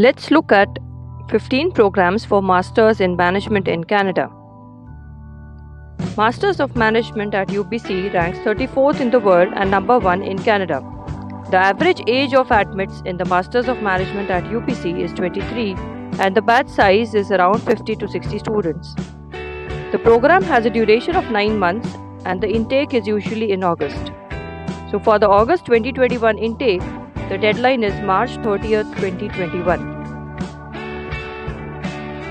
Let's look at 15 programs for Masters in Management in Canada. Masters of Management at UBC ranks 34th in the world and number 1 in Canada. The average age of admits in the Masters of Management at UBC is 23 and the batch size is around 50 to 60 students. The program has a duration of 9 months and the intake is usually in August. So for the August 2021 intake, the deadline is March 30th, 2021.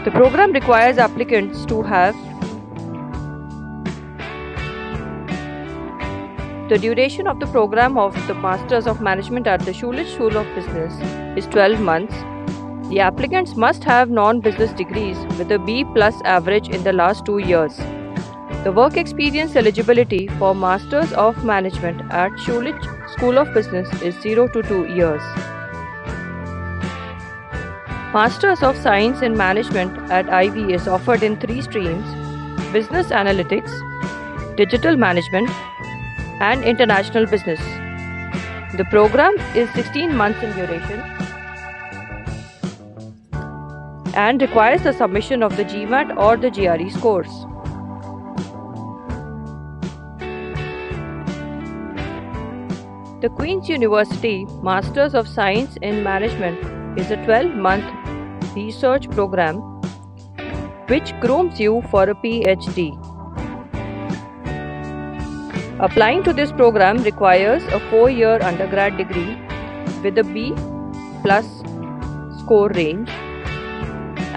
The program requires applicants to have the duration of the program of the Masters of Management at the Schulich School of Business is 12 months. The applicants must have non-business degrees with a B+ average in the last 2 years. The work experience eligibility for Masters of Management at Schulich School of Business is 0 to 2 years. Masters of Science in Management at Ivey is offered in 3 streams: Business Analytics, Digital Management, and International Business. The program is 16 months in duration and requires the submission of the GMAT or the GRE scores. The Queen's University Masters of Science in Management is a 12-month research program which grooms you for a PhD. Applying to this program requires a 4-year undergrad degree with a B+ score range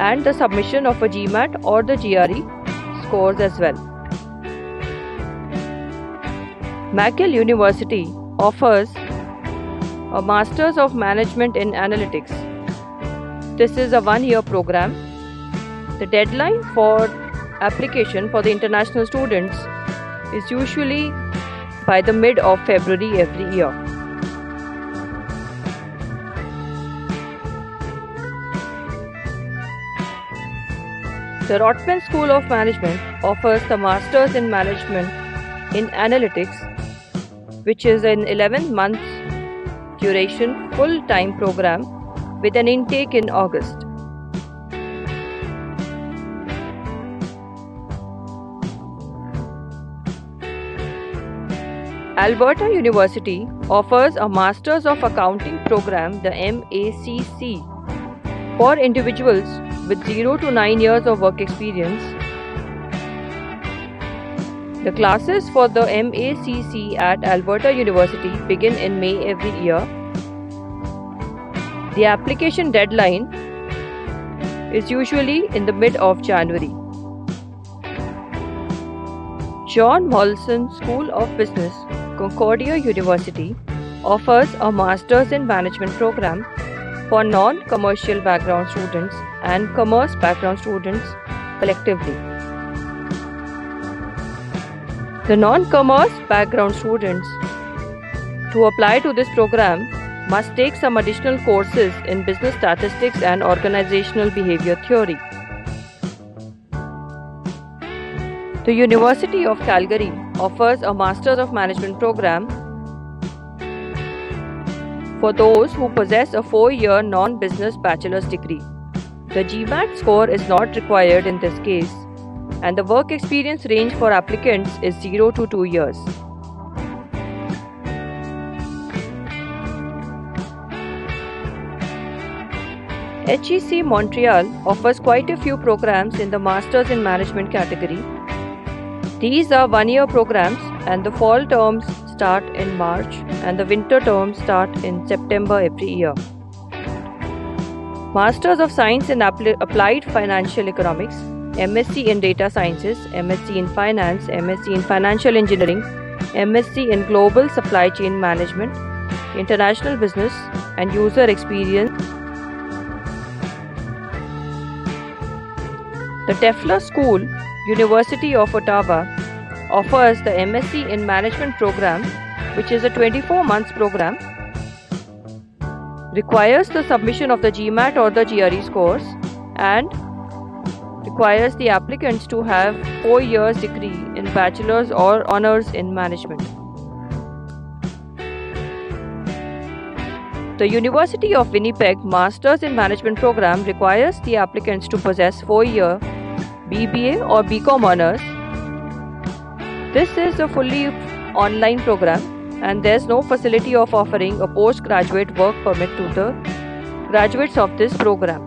and the submission of a GMAT or the GRE scores as well. McGill University offers a Masters of Management in Analytics. This is a 1-year program. The deadline for application for the international students is usually by the mid of February every year. The Rotman School of Management offers the Masters in Management in Analytics, which is an 11-month duration full-time program with an intake in August. Alberta University offers a Masters of Accounting program, the MACC, for individuals with 0 to 9 years of work experience. The classes for the MACC at Alberta University begin in May every year. The application deadline is usually in the mid of January. John Mollison School of Business, Concordia University offers a Masters in Management program for non-commercial background students and commerce background students collectively. The non-commerce background students to apply to this program must take some additional courses in business statistics and organizational behavior theory. The University of Calgary offers a Masters of Management program for those who possess a 4-year non-business bachelor's degree. The GMAT score is not required in this case, and the work experience range for applicants is 0 to 2 years. HEC Montreal offers quite a few programs in the Masters in Management category. These are 1-year programs and the fall terms start in March and the winter terms start in September every year. Masters of Science in Applied Financial Economics, MSc in Data Sciences, MSc in Finance, MSc in Financial Engineering, MSc in Global Supply Chain Management, International Business and User Experience. The Tefler School, University of Ottawa, offers the MSc in Management program, which is a 24-month program, requires the submission of the GMAT or the GRE scores, and requires the applicants to have 4 years degree in bachelor's or honors in management. The University of Winnipeg Masters in Management program requires the applicants to possess 4-year BBA or BCom honors. This is a fully online program and there's no facility of offering a postgraduate work permit to the graduates of this program.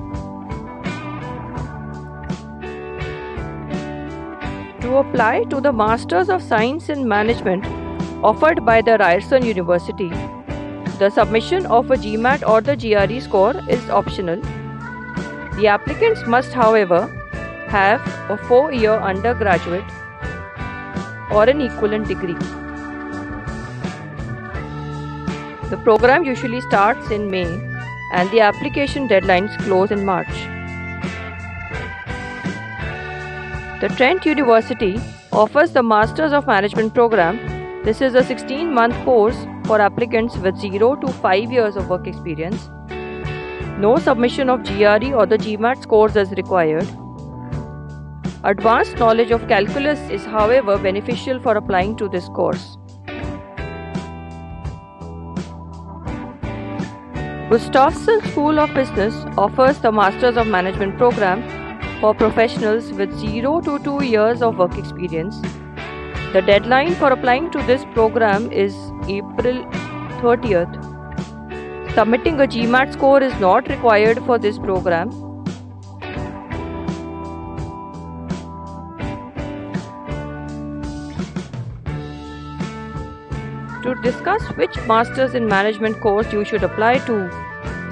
To apply to the Masters of Science in Management offered by the Ryerson University, the submission of a GMAT or the GRE score is optional. The applicants must, however, have a 4-year undergraduate or an equivalent degree. The program usually starts in May and the application deadlines close in March. The Trent University offers the Masters of Management program. This is a 16-month course for applicants with 0 to 5 years of work experience. No submission of GRE or the GMAT scores is required. Advanced knowledge of calculus is, however, beneficial for applying to this course. Gustafson School of Business offers the Masters of Management program for professionals with 0 to 2 years of work experience. The deadline for applying to this program is April 30th. Submitting a GMAT score is not required for this program. To discuss which Masters in Management course you should apply to,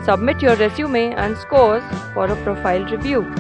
submit your resume and scores for a profile review.